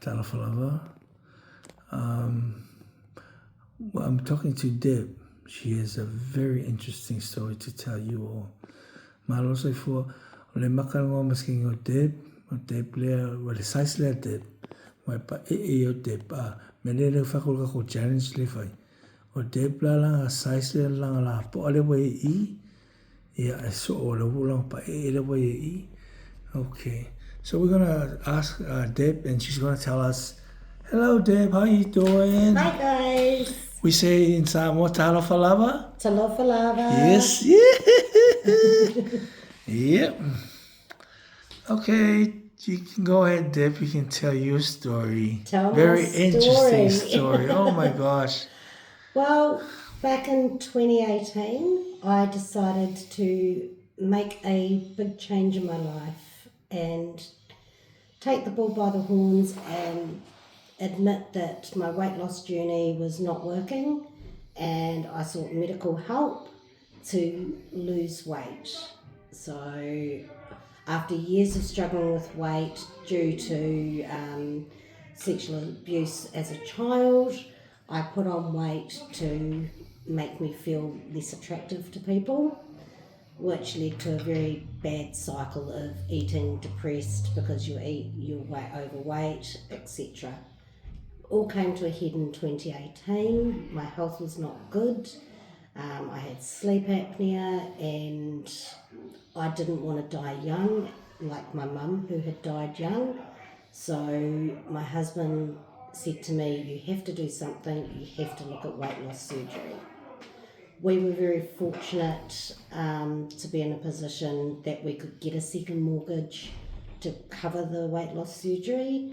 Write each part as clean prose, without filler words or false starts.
Talafalava. Well, I'm talking to Deb. She has a very interesting story to tell you all. Malo sai fua, o le makango masking o Deb lea, o le sais lea Deb. Mai pa o Deb, me le whakulaka ko challenge le fai. O Deb la langa sais lea langa la po ale wai ia e so o le wulang pa le wai Okay, so we're gonna ask Deb, and she's gonna tell us. Hello, Deb. How you doing? Hi, guys. We say in Samoa, Talafalava. Talofalava. Yes. Yeah. Yep. Okay, you can go ahead, Deb. You can tell your story. Tell Very my story. interesting story. Oh my gosh. Well, back in 2018, I decided to make a big change in my life and take the bull by the horns and admit that my weight loss journey was not working, and I sought medical help to lose weight. So after years of struggling with weight due to sexual abuse as a child, I put on weight to make me feel less attractive to people, which led to a very bad cycle of eating depressed because you're overweight, etc. All came to a head in 2018. My health was not good. I had sleep apnea and I didn't want to die young like my mum, who had died young. So my husband said to me, you have to do something, you have to look at weight loss surgery. We were very fortunate to be in a position that we could get a second mortgage to cover the weight loss surgery.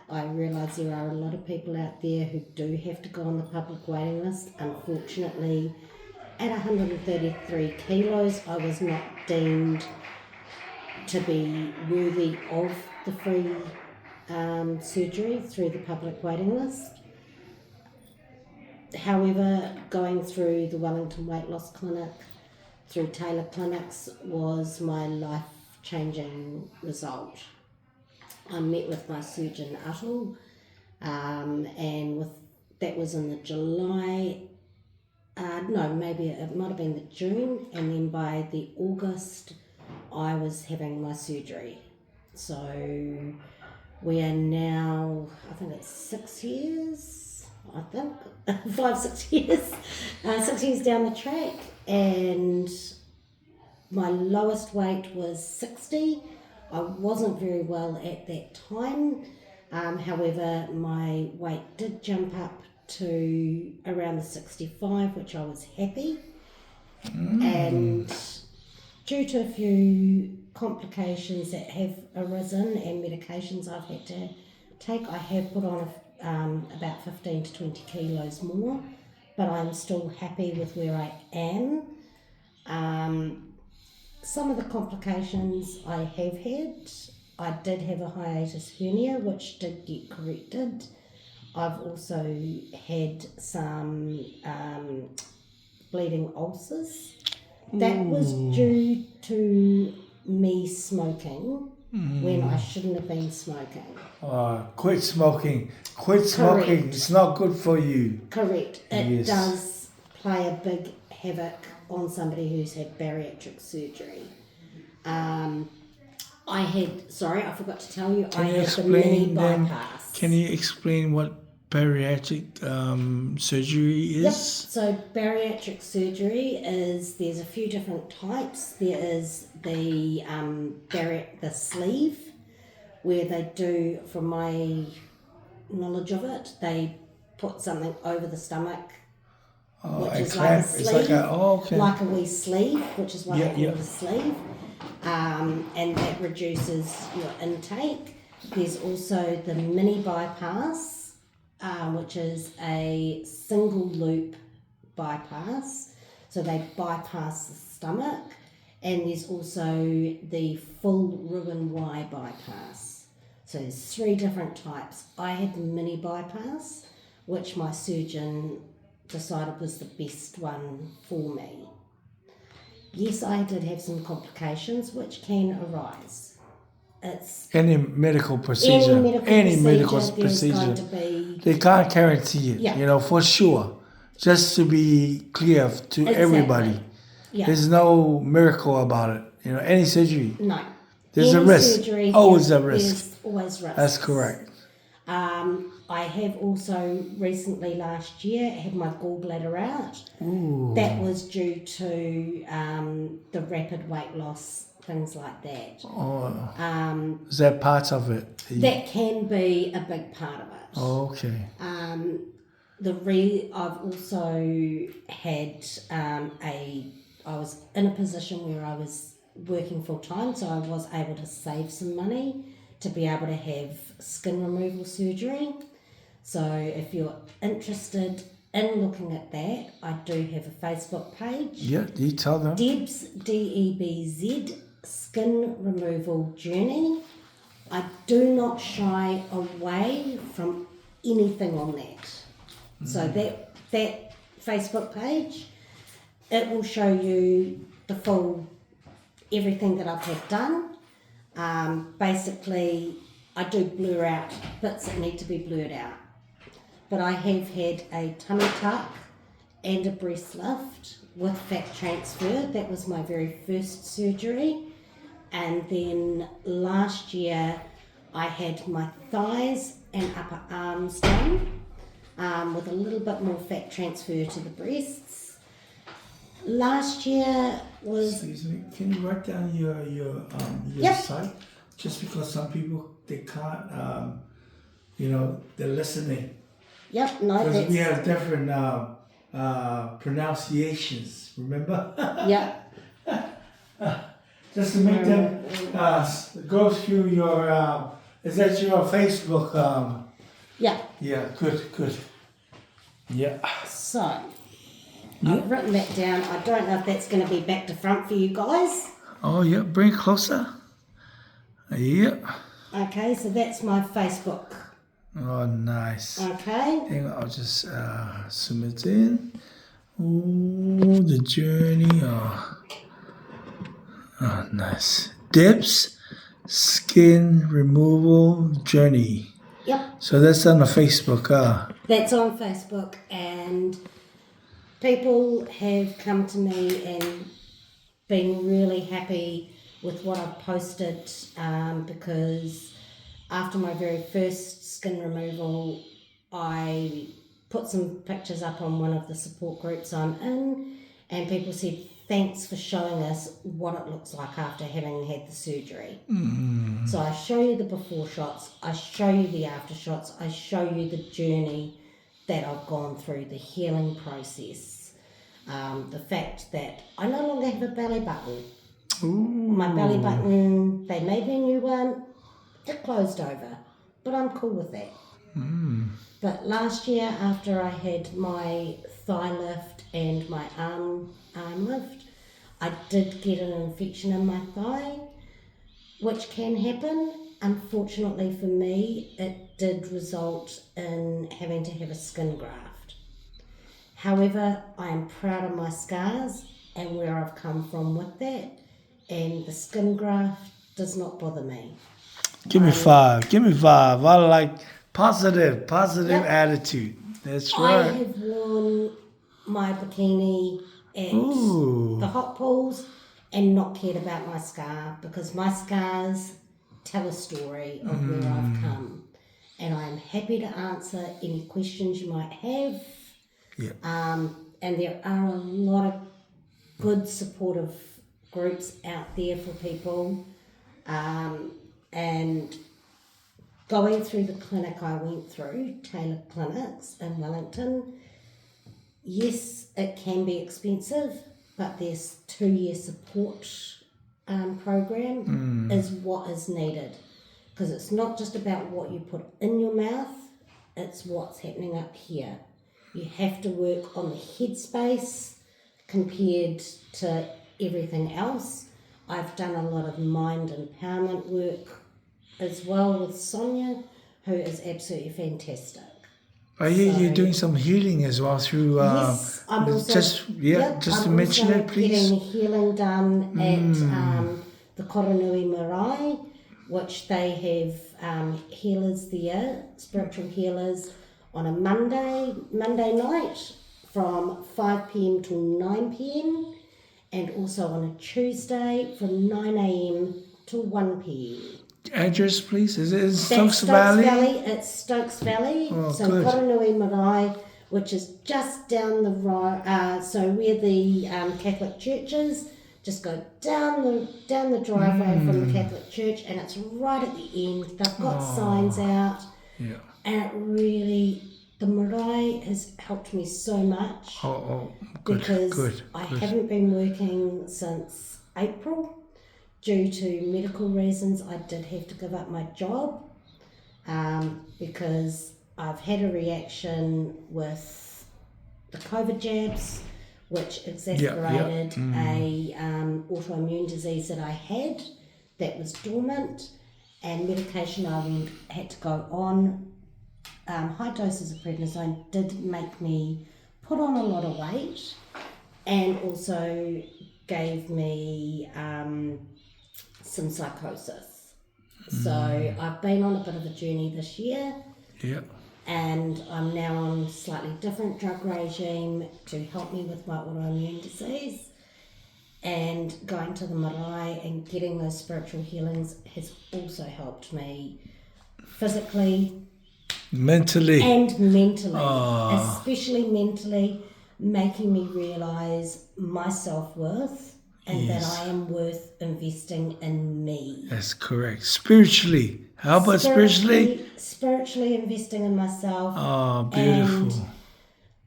I realise there are a lot of people out there who do have to go on the public waiting list. Unfortunately, at 133 kilos, I was not deemed to be worthy of the free surgery through the public waiting list. However, going through the Wellington Weight Loss Clinic, through Taylor Clinics, was my life-changing result. I met with my surgeon, Atul, and that was in the July, maybe it might have been the June, and then by the August, I was having my surgery. So we are now, I think it's 6 years, 6 years down the track, and my lowest weight was 60. I wasn't very well at that time. However, my weight did jump up to around the 65, which I was happy. And due to a few complications that have arisen and medications I've had to take, I have put on about 15 to 20 kilos more, but I'm still happy with where I am. Some of the complications I have had, I did have a hiatus hernia, which did get corrected. I've also had some bleeding ulcers. That was due to me smoking when I shouldn't have been smoking. Quit smoking. Correct. It's not good for you. Correct. It does play a big havoc on somebody who's had bariatric surgery. I forgot to tell you, I had the mini bypass. Can you explain what bariatric surgery is? Yep. So bariatric surgery there's a few different types. There is the sleeve, where they do, from my knowledge of it, they put something over the stomach, which is like a sleeve, like a wee sleeve, which is why they call it a sleeve, and that reduces your intake. There's also the mini bypass, which is a single loop bypass, so they bypass the stomach, and there's also the full Roux-en-Y bypass. So there's 3 different types. I had the mini bypass, which my surgeon decided was the best one for me. Yes, I did have some complications which can arise. it's Any medical procedure. any medical medical there's going to procedure. be They can't guarantee it, Yeah. you know, for sure. Just to be clear to everybody. Yeah. There's no miracle about it. You know, any surgery. No. There's Any a risk. surgery Always a there's risk. always risks. That's correct. I have also recently last year had my gallbladder out. Ooh. That was due to the rapid weight loss, things like that. Oh. Is that part of it? That can be a big part of it. Oh, okay. I've also had I was in a position where I was working full time, so I was able to save some money to be able to have skin removal surgery. So if you're interested in looking at that, I do have a Facebook page. Yeah, you tell them. Deb's, DEBZ, Skin Removal Journey. I do not shy away from anything on that. So that Facebook page, it will show you the full, everything that I've had done. Basically, I do blur out bits that need to be blurred out. But I have had a tummy tuck and a breast lift with fat transfer. That was my very first surgery. And then last year, I had my thighs and upper arms done with a little bit more fat transfer to the breasts. Last year was... Excuse me, can you write down your Yep. site? Just because some people, they can't, you know, they're listening. Yep, no, Because that's... we have different pronunciations, remember? Yep. Just to make them go through your, is that your Facebook? Yeah. Yeah, good. Yeah. So, I've written that down. I don't know if that's going to be back to front for you guys. Oh, yeah, bring it closer. Yeah. Okay, so that's my Facebook. Oh, nice. Okay. Hang on, I'll just zoom it in. Oh, the journey. Oh, nice. Deb's Skin Removal Journey. Yep. So that's on the Facebook, That's on Facebook, and people have come to me and been really happy with what I've posted because after my very first skin removal, I put some pictures up on one of the support groups I'm in, and people said, thanks for showing us what it looks like after having had the surgery. So I show you the before shots, I show you the after shots, I show you the journey that I've gone through, the healing process, the fact that I no longer have a belly button. My belly button, they made me a new one, it closed over, but I'm cool with that. But last year, after I had my thigh lift and my arm lift, I did get an infection in my thigh, which can happen. Unfortunately for me, it did result in having to have a skin graft. However, I am proud of my scars and where I've come from with that, and the skin graft does not bother me. Give me five. I like positive Yep. attitude. That's I right. have worn my bikini at Ooh. the hot pools and not cared about my scar, because my scars tell a story of where I've come, and I'm happy to answer any questions you might have. Yeah. And there are a lot of good supportive groups out there for people, and going through the clinic I went through, Taylor Clinics in Wellington, yes, it can be expensive, but this 2-year support program is what is needed, because it's not just about what you put in your mouth, it's what's happening up here. You have to work on the headspace compared to everything else. I've done a lot of mind empowerment work as well with Sonia, who is absolutely fantastic. I hear you're doing some healing as well through. Yes, I'm also, just to I'm mention also it, please. getting healing done at the Koronui Marae, which they have healers there, spiritual healers, on a Monday night from 5 p.m. till 9 p.m. and also on a Tuesday from 9 a.m. till 1 p.m. Address, please. Is it in That's Stokes Valley? It's Stokes Valley. Oh, so good. Koronui Marae, which is just down the road. So where the Catholic church is, just go down the driveway from the Catholic church, and it's right at the end. They've got signs out, Yeah. and it really, the marae has helped me so much. Oh, good, because good. I haven't been working since April. Due to medical reasons, I did have to give up my job because I've had a reaction with the COVID jabs, which exacerbated a autoimmune disease that I had that was dormant, and medication I had to go on. High doses of prednisone did make me put on a lot of weight, and also gave me some psychosis. So I've been on a bit of a journey this year. Yeah. And I'm now on a slightly different drug regime to help me with my autoimmune disease. And going to the marae and getting those spiritual healings has also helped me physically Mentally. and mentally, especially mentally, making me realise my self-worth and that I am worth investing in me. That's correct. Spiritually. How about spiritually? Spiritually investing in myself. Oh, beautiful. And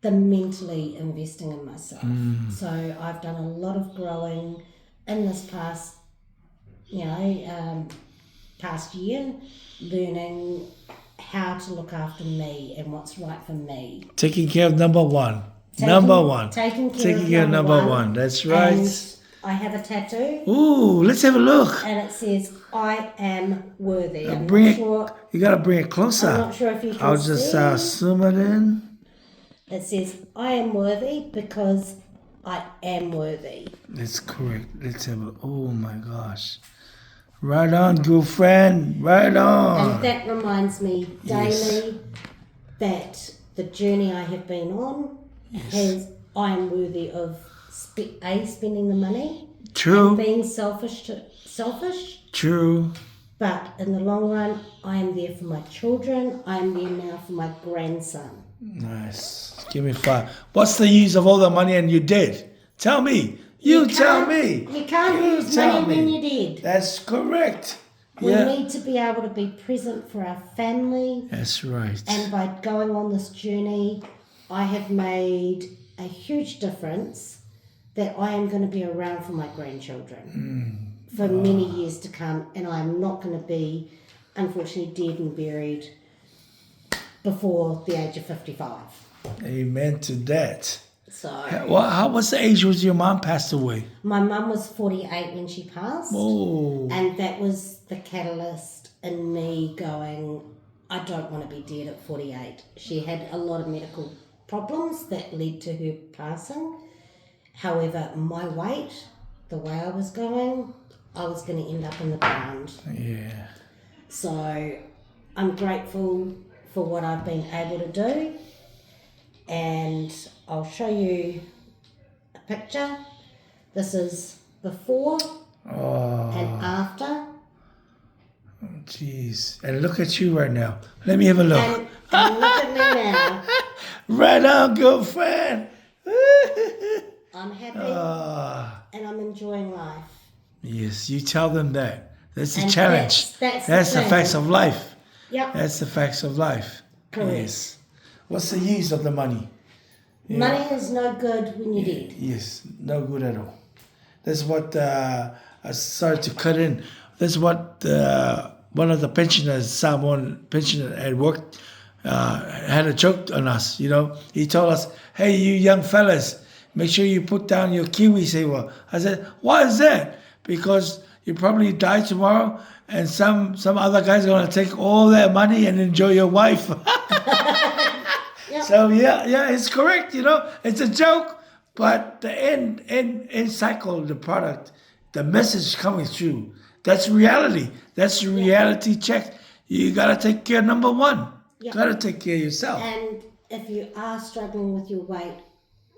the mentally investing in myself. So I've done a lot of growing in this past year, learning how to look after me and what's right for me. Taking care of number one. Taking care of number one. That's right. And I have a tattoo. Ooh, let's have a look. And it says, I am worthy. You gotta bring it closer. I'm not sure if you can I'll just see. zoom it in. It says, I am worthy because I am worthy. That's correct. Let's have a oh my gosh. Right on, girlfriend. Right on. And that reminds me daily that the journey I have been on I am worthy of spending the money. True. And being selfish. True. But in the long run, I am there for my children. I am there now for my grandson. Nice. Give me 5. What's the use of all the money and you did? Tell me. You tell me. You can't use money when you're dead. That's correct. We need to be able to be present for our family. That's right. And by going on this journey, I have made a huge difference that I am going to be around for my grandchildren for many years to come, and I am not going to be, unfortunately, dead and buried before the age of 55. Amen to that. So, what's the age was your mom passed away? My mum was 48 when she passed. Oh. And that was the catalyst in me going, I don't want to be dead at 48. She had a lot of medical problems that led to her passing. However, my weight, the way I was going, I was going to end up in the ground. Yeah. So I'm grateful for what I've been able to do. And I'll show you a picture. This is before and after. Jeez. And look at you right now. Let me have a look. And look at me now. Right on, girlfriend. I'm happy and I'm enjoying life. Yes, you tell them that. That's the And challenge. that's the facts of life. Yep. That's the facts of life. Correct. Yes. What's the use of the money? Yeah. Money is no good when you're dead. Yes, no good at all. That's what, sorry to cut in, that's what one of the pensioners, Samoan pensioner at work, had a joke on us, you know. He told us, hey, you young fellas, make sure you put down your kiwi saver. I said, why is that? Because you probably die tomorrow and some other guy's going to take all that money and enjoy your wife. Yep. So yeah, it's correct, you know. It's a joke, but the end cycle, the product, the message coming through, That's reality. That's the reality check. You got to take care of number one. Yeah. Got to take care of yourself. And if you are struggling with your weight,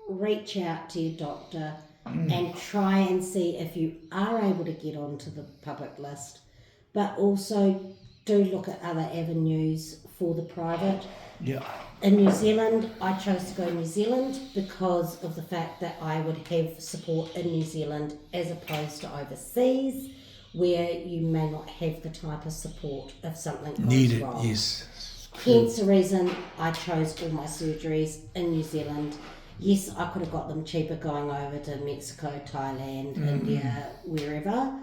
reach out to your doctor and try and see if you are able to get onto the public list. But also do look at other avenues for the private. Yeah. In New Zealand, I chose to go New Zealand because of the fact that I would have support in New Zealand as opposed to overseas, where you may not have the type of support if something goes Needed, wrong. yes. Hence the reason I chose all my surgeries in New Zealand. Yes, I could have got them cheaper going over to Mexico, Thailand, India, wherever.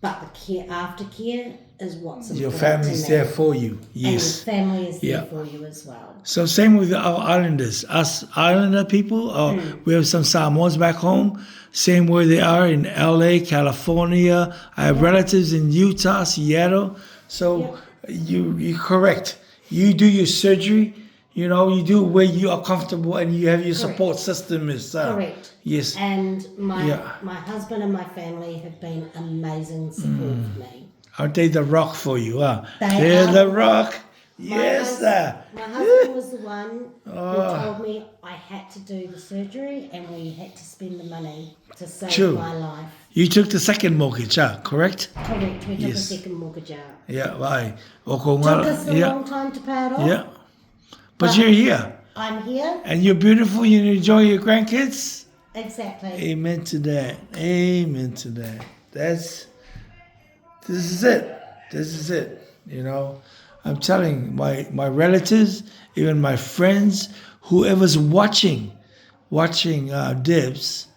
But the care, aftercare is what's important. Your family's to me. there for you. Yes. And your family is there Yeah. for you as well. So same with our islanders. Us islander people, we have some Samoans back home. Same where they are in LA, California. I have relatives in Utah, Seattle. So you're correct. You do your surgery, you do it where you are comfortable and you have your support system is Correct. yes. And my husband and my family have been amazing support for me. Aren't they the rock for you? They They're are. the rock. Yes, sir. My husband was the one who told me I had to do the surgery and we had to spend the money to save True. my life. You took the second mortgage, correct? Correct. We took Yes. a second mortgage out. Yeah, why? Took us a long time to pay it off. Yeah. But you're here. I'm here. And you're beautiful. You enjoy your grandkids. Exactly. Amen to that. Amen to that. This is it. This is it. I'm telling my relatives, even my friends, whoever's watching Dibs,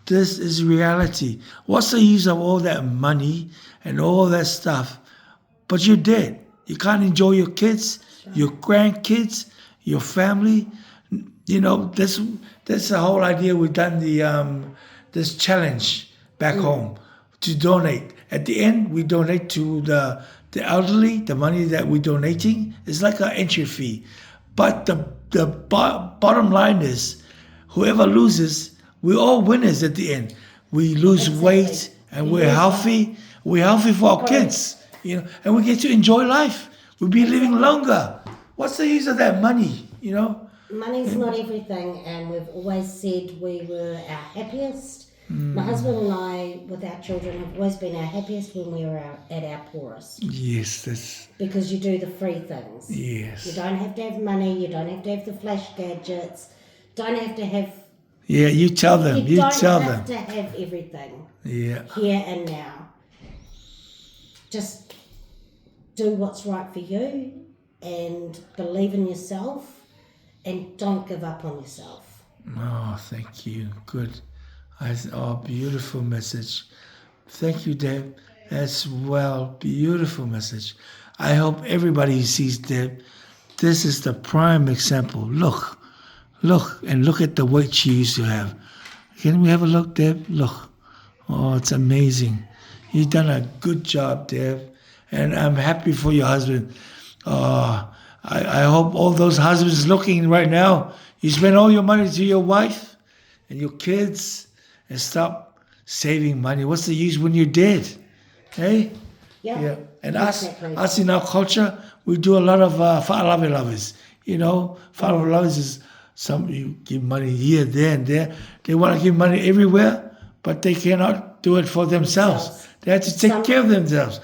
this is reality. What's the use of all that money and all that stuff? But you're dead. You can't enjoy your kids, your grandkids, your family. That's the whole idea. We've done this challenge back home to donate. At the end, we donate to the elderly. The money that we're donating is like an entry fee. But the bottom line is, whoever loses, we're all winners at the end. We lose weight and we're healthy. We're healthy for our kids, and we get to enjoy life. We'll be living longer. What's the use of that money, Money's not everything, and we've always said we were our happiest. My husband and I, with our children, have always been our happiest when we were at our poorest. Yes, that's... Because you do the free things. Yes. You don't have to have money, you don't have to have the flash gadgets, don't have to have... Yeah, you tell them. You tell them. don't have to have everything. Yeah. Here and now. Just do what's right for you and believe in yourself and don't give up on yourself. Oh, thank you. Good. Beautiful message. Thank you, Deb. That's beautiful message. I hope everybody who sees Deb, this is the prime example. Look, and look at the weight she used to have. Can we have a look, Deb? Look. Oh, it's amazing. You've done a good job, Deb. And I'm happy for your husband. I hope all those husbands looking right now, you spend all your money to your wife and your kids and stop saving money. What's the use when you're dead? Hey? Yeah. And exactly. us in our culture, we do a lot of wha'alawe. Wha'alawe is you give money here, there, and there. They want to give money everywhere, but they cannot do it for themselves. They have to take care of themselves.